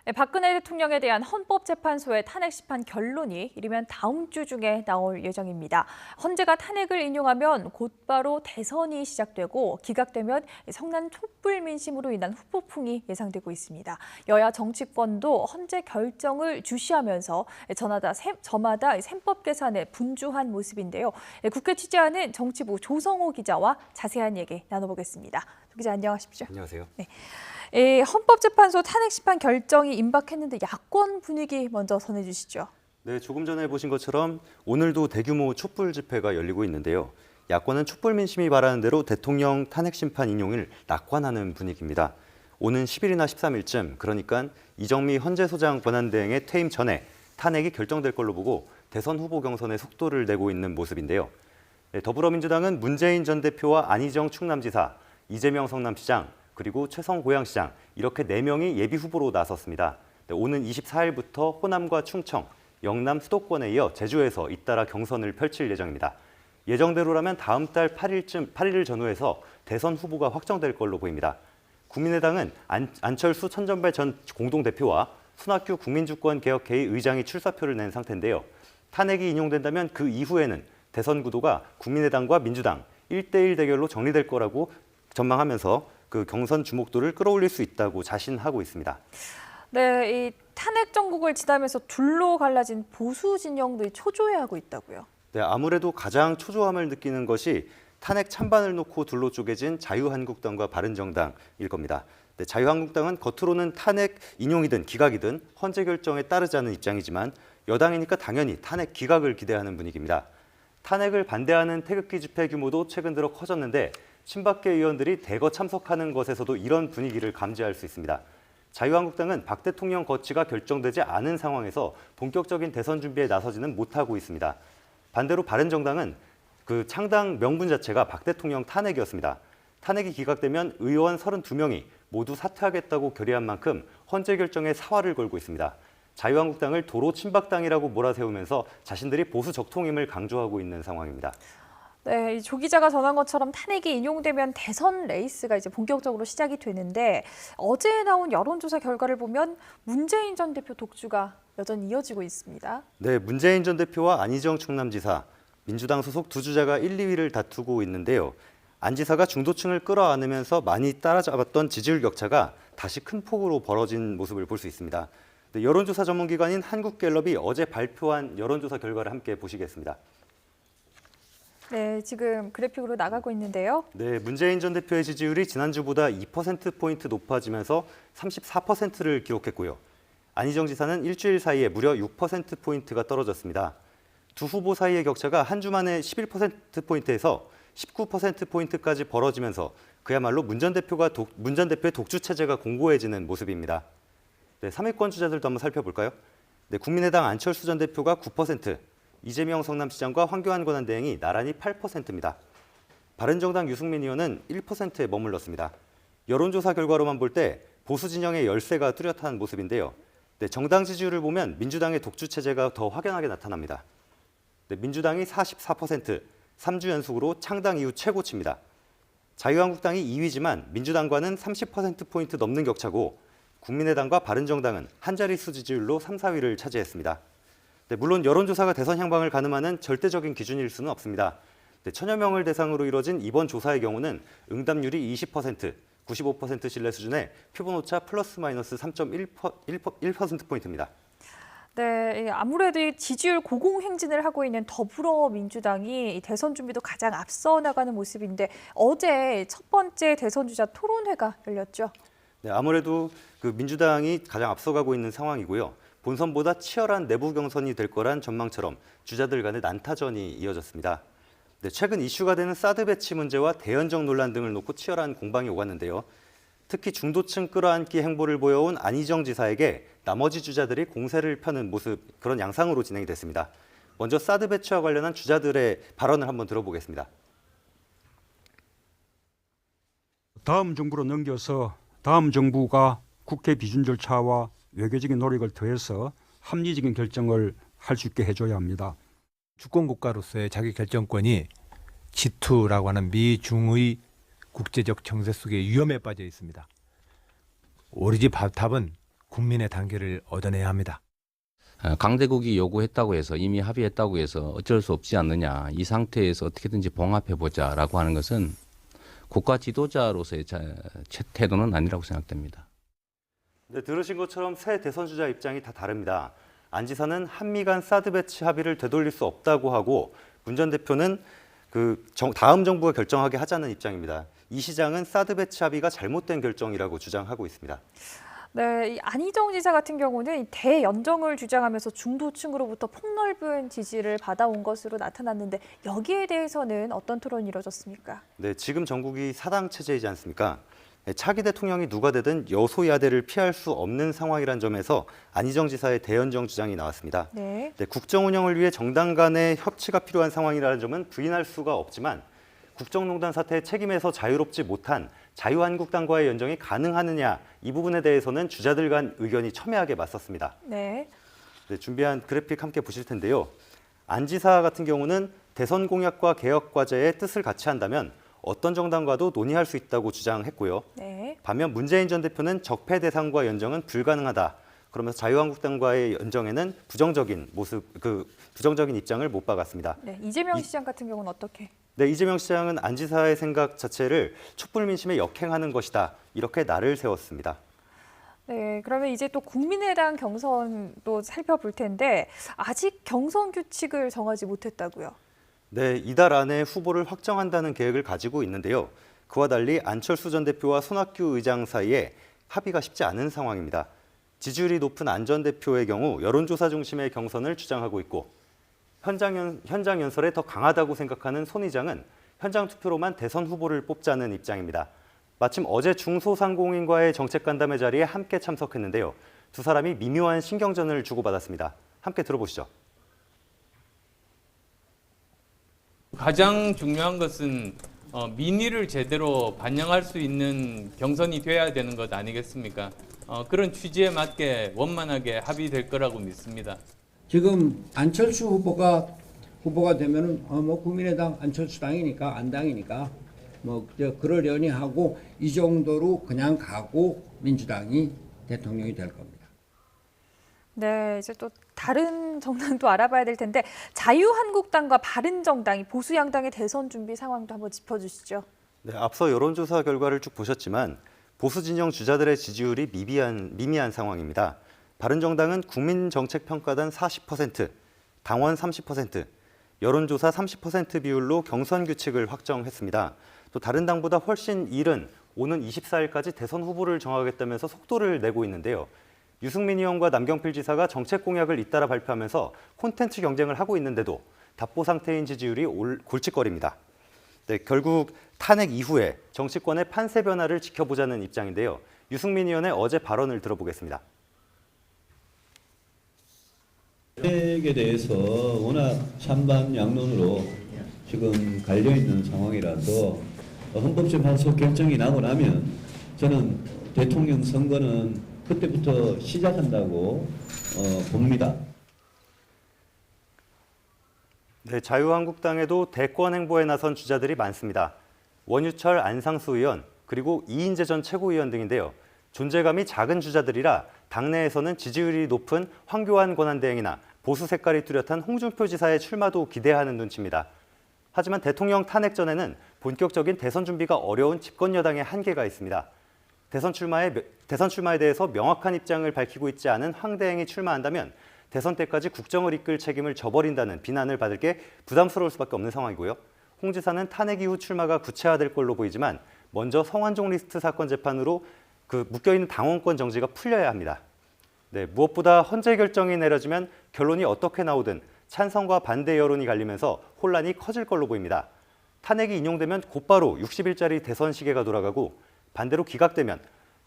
네, 박근혜 대통령에 대한 헌법재판소의 탄핵 심판 결론이 이르면 다음 주 중에 나올 예정입니다. 헌재가 탄핵을 인용하면 곧바로 대선이 시작되고 기각되면 성난 촛불 민심으로 인한 후폭풍이 예상되고 있습니다. 여야 정치권도 헌재 결정을 주시하면서 저마다 셈법 계산에 분주한 모습인데요. 국회 취재하는 정치부 조성호 기자와 자세한 얘기 나눠보겠습니다. 조 기자 안녕하십시오. 안녕하세요. 네. 헌법재판소 탄핵 심판 결정이 임박했는데 야권 분위기 먼저 전해주시죠. 네, 조금 전에 보신 것처럼 오늘도 대규모 촛불 집회가 열리고 있는데요. 야권은 촛불 민심이 바라는 대로 대통령 탄핵 심판 인용을 낙관하는 분위기입니다. 오는 10일이나 13일쯤, 그러니까 이정미 헌재소장 권한대행의 퇴임 전에 탄핵이 결정될 걸로 보고 대선 후보 경선에 속도를 내고 있는 모습인데요. 네, 더불어민주당은 문재인 전 대표와 안희정 충남지사, 이재명 성남시장, 그리고 최성 고양시장 이렇게 4명이 예비 후보로 나섰습니다. 네, 오는 24일부터 호남과 충청, 영남 수도권에 이어 제주에서 잇따라 경선을 펼칠 예정입니다. 예정대로라면 다음 달 8일을 전후해서 대선 후보가 확정될 걸로 보입니다. 국민의당은 안철수 천전배 전 공동대표와 손학규 국민주권개혁회의 의장이 출사표를 낸 상태인데요. 탄핵이 인용된다면 그 이후에는 대선 구도가 국민의당과 민주당 1대1 대결로 정리될 거라고 전망하면서 그 경선 주목도를 끌어올릴 수 있다고 자신하고 있습니다. 네, 이 탄핵 정국을 지나면서 둘로 갈라진 보수 진영들이 초조해하고 있다고요. 네, 아무래도 가장 초조함을 느끼는 것이 탄핵 찬반을 놓고 둘로 쪼개진 자유한국당과 바른정당일 겁니다. 네, 자유한국당은 겉으로는 탄핵 인용이든 기각이든 헌재 결정에 따르자는 입장이지만 여당이니까 당연히 탄핵 기각을 기대하는 분위기입니다. 탄핵을 반대하는 태극기 집회 규모도 최근 들어 커졌는데 친박계 의원들이 대거 참석하는 것에서도 이런 분위기를 감지할 수 있습니다. 자유한국당은 박 대통령 거취가 결정되지 않은 상황에서 본격적인 대선 준비에 나서지는 못하고 있습니다. 반대로 바른정당은 그 창당 명분 자체가 박 대통령 탄핵이었습니다. 탄핵이 기각되면 의원 32명이 모두 사퇴하겠다고 결의한 만큼 헌재 결정에 사활을 걸고 있습니다. 자유한국당을 도로 친박당이라고 몰아세우면서 자신들이 보수 적통임을 강조하고 있는 상황입니다. 네, 조 기자가 전한 것처럼 탄핵이 인용되면 대선 레이스가 이제 본격적으로 시작이 되는데 어제 나온 여론조사 결과를 보면 문재인 전 대표 독주가 여전히 이어지고 있습니다. 네, 문재인 전 대표와 안희정 충남지사, 민주당 소속 두 주자가 1, 2위를 다투고 있는데요. 안 지사가 중도층을 끌어안으면서 많이 따라잡았던 지지율 격차가 다시 큰 폭으로 벌어진 모습을 볼 수 있습니다. 네, 여론조사 전문기관인 한국갤럽이 어제 발표한 여론조사 결과를 함께 보시겠습니다. 네, 지금 그래픽으로 나가고 있는데요. 네, 문재인 전 대표의 지지율이 지난주보다 2%포인트 높아지면서 34%를 기록했고요. 안희정 지사는 일주일 사이에 무려 6%포인트가 떨어졌습니다. 두 후보 사이의 격차가 한 주 만에 11%포인트에서 19%포인트까지 벌어지면서 그야말로 문 전 대표의 독주 체제가 공고해지는 모습입니다. 네, 3위권 주자들도 한번 살펴볼까요? 네, 국민의당 안철수 전 대표가 9%, 이재명 성남시장과 황교안 권한대행이 나란히 8%입니다. 바른정당 유승민 의원은 1%에 머물렀습니다. 여론조사 결과로만 볼 때 보수 진영의 열세가 뚜렷한 모습인데요. 네, 정당 지지율을 보면 민주당의 독주 체제가 더 확연하게 나타납니다. 네, 민주당이 44%, 3주 연속으로 창당 이후 최고치입니다. 자유한국당이 2위지만 민주당과는 30%포인트 넘는 격차고 국민의당과 바른정당은 한 자릿수 지지율로 3, 4위를 차지했습니다. 네, 물론 여론조사가 대선 향방을 가늠하는 절대적인 기준일 수는 없습니다. 네, 천여 명을 대상으로 이뤄진 이번 조사의 경우는 응답률이 20%, 95% 신뢰 수준의 표본오차 플러스 마이너스 3.1%포인트입니다. 네, 아무래도 이 지지율 고공행진을 하고 있는 더불어민주당이 대선 준비도 가장 앞서 나가는 모습인데 어제 첫 번째 대선 주자 토론회가 열렸죠. 네, 아무래도 그 민주당이 가장 앞서가고 있는 상황이고요. 본선보다 치열한 내부 경선이 될 거란 전망처럼 주자들 간의 난타전이 이어졌습니다. 네, 최근 이슈가 되는 사드 배치 문제와 대연정 논란 등을 놓고 치열한 공방이 오갔는데요. 특히 중도층 끌어안기 행보를 보여온 안희정 지사에게 나머지 주자들이 공세를 펴는 모습, 그런 양상으로 진행이 됐습니다. 먼저 사드 배치와 관련한 주자들의 발언을 한번 들어보겠습니다. 다음 정부로 넘겨서 다음 정부가 국회 비준 절차와 외교적인 노력을 더해서 합리적인 결정을 할 수 있게 해줘야 합니다. 주권 국가로서의 자기 결정권이 G2라고 하는 미중의 국제적 정세 속에 위험에 빠져 있습니다. 오로지 답은 국민의 단계를 얻어내야 합니다. 강대국이 요구했다고 해서 이미 합의했다고 해서 어쩔 수 없지 않느냐. 이 상태에서 어떻게든지 봉합해보자라고 하는 것은 국가 지도자로서의 태도는 아니라고 생각됩니다. 네, 들으신 것처럼 새 대선 주자 입장이 다 다릅니다. 안 지사는 한미 간 사드 배치 합의를 되돌릴 수 없다고 하고 문 전 대표는 다음 정부가 결정하게 하자는 입장입니다. 이 시장은 사드 배치 합의가 잘못된 결정이라고 주장하고 있습니다. 네, 이 안희정 지사 같은 경우는 이 대연정을 주장하면서 중도층으로부터 폭넓은 지지를 받아온 것으로 나타났는데 여기에 대해서는 어떤 토론이 이루어졌습니까? 네, 지금 전국이 사당 체제이지 않습니까? 차기 대통령이 누가 되든 여소야대를 피할 수 없는 상황이란 점에서 안희정 지사의 대연정 주장이 나왔습니다. 네. 네, 국정 운영을 위해 정당 간의 협치가 필요한 상황이라는 점은 부인할 수가 없지만 국정농단 사태의 책임에서 자유롭지 못한 자유한국당과의 연정이 가능하느냐 이 부분에 대해서는 주자들 간 의견이 첨예하게 맞섰습니다. 네. 네, 준비한 그래픽 함께 보실 텐데요. 안 지사 같은 경우는 대선 공약과 개혁 과제의 뜻을 같이 한다면 어떤 정당과도 논의할 수 있다고 주장했고요. 네. 반면 문재인 전 대표는 적폐 대상과 연정은 불가능하다. 그러면서 자유한국당과의 연정에는 부정적인 입장을 못 박았습니다. 네. 이재명 시장 같은 경우는 어떻게? 네, 이재명 시장은 안 지사의 생각 자체를 촛불 민심에 역행하는 것이다. 이렇게 날을 세웠습니다. 네, 그러면 이제 또 국민의당 경선도 살펴볼 텐데 아직 경선 규칙을 정하지 못했다고요? 네, 이달 안에 후보를 확정한다는 계획을 가지고 있는데요. 그와 달리 안철수 전 대표와 손학규 의장 사이에 합의가 쉽지 않은 상황입니다. 지지율이 높은 안 전 대표의 경우 여론조사 중심의 경선을 주장하고 있고 현장 연설에 더 강하다고 생각하는 손 의장은 현장 투표로만 대선 후보를 뽑자는 입장입니다. 마침 어제 중소상공인과의 정책 간담회 자리에 함께 참석했는데요. 두 사람이 미묘한 신경전을 주고받았습니다. 함께 들어보시죠. 가장 중요한 것은 민의를 제대로 반영할 수 있는 경선이 돼야 되는 것 아니겠습니까? 그런 취지에 맞게 원만하게 합의될 거라고 믿습니다. 지금 안철수 후보가 되면은 뭐 국민의당 안철수 당이니까 안 당이니까 뭐 그러려니 하고 이 정도로 그냥 가고 민주당이 대통령이 될 겁니다. 네, 이제 또 다른 정당도 알아봐야 될 텐데 자유한국당과 바른정당이 보수 양당의 대선 준비 상황도 한번 짚어주시죠. 네, 앞서 여론조사 결과를 쭉 보셨지만 보수 진영 주자들의 지지율이 미미한 상황입니다. 바른정당은 국민정책평가단 40%, 당원 30%, 여론조사 30% 비율로 경선 규칙을 확정했습니다. 또 다른 당보다 훨씬 이른 오는 24일까지 대선 후보를 정하겠다면서 속도를 내고 있는데요. 유승민 의원과 남경필 지사가 정책 공약을 잇따라 발표하면서 콘텐츠 경쟁을 하고 있는데도 답보 상태인 지지율이 골칫거립니다. 네, 결국 탄핵 이후에 정치권의 판세 변화를 지켜보자는 입장인데요. 유승민 의원의 어제 발언을 들어보겠습니다. 탄핵에 대해서 워낙 찬반 양론으로 지금 갈려있는 상황이라서 헌법재판소 결정이 나고 나면 저는 대통령 선거는 그때부터 시작한다고 봅니다. 네, 자유한국당에도 대권 행보에 나선 주자들이 많습니다. 원유철 안상수 의원, 그리고 이인재 전 최고위원 등인데요. 존재감이 작은 주자들이라 당내에서는 지지율이 높은 황교안 권한대행이나 보수 색깔이 뚜렷한 홍준표 지사의 출마도 기대하는 눈치입니다. 하지만 대통령 탄핵 전에는 본격적인 대선 준비가 어려운 집권 여당의 한계가 있습니다. 대선 출마에 대해서 명확한 입장을 밝히고 있지 않은 황 대행이 출마한다면 대선 때까지 국정을 이끌 책임을 져버린다는 비난을 받을 게 부담스러울 수밖에 없는 상황이고요. 홍 지사는 탄핵 이후 출마가 구체화될 걸로 보이지만 먼저 성완종 리스트 사건 재판으로 묶여있는 당원권 정지가 풀려야 합니다. 네, 무엇보다 헌재 결정이 내려지면 결론이 어떻게 나오든 찬성과 반대 여론이 갈리면서 혼란이 커질 걸로 보입니다. 탄핵이 인용되면 곧바로 60일짜리 대선 시계가 돌아가고 반대로 기각되면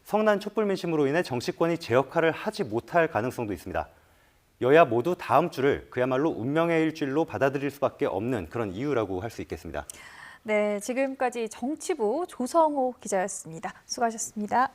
성난 촛불 민심으로 인해 정치권이 제 역할을 하지 못할 가능성도 있습니다. 여야 모두 다음 주를 그야말로 운명의 일주일로 받아들일 수밖에 없는 그런 이유라고 할 수 있겠습니다. 네, 지금까지 정치부 조성호 기자였습니다. 수고하셨습니다.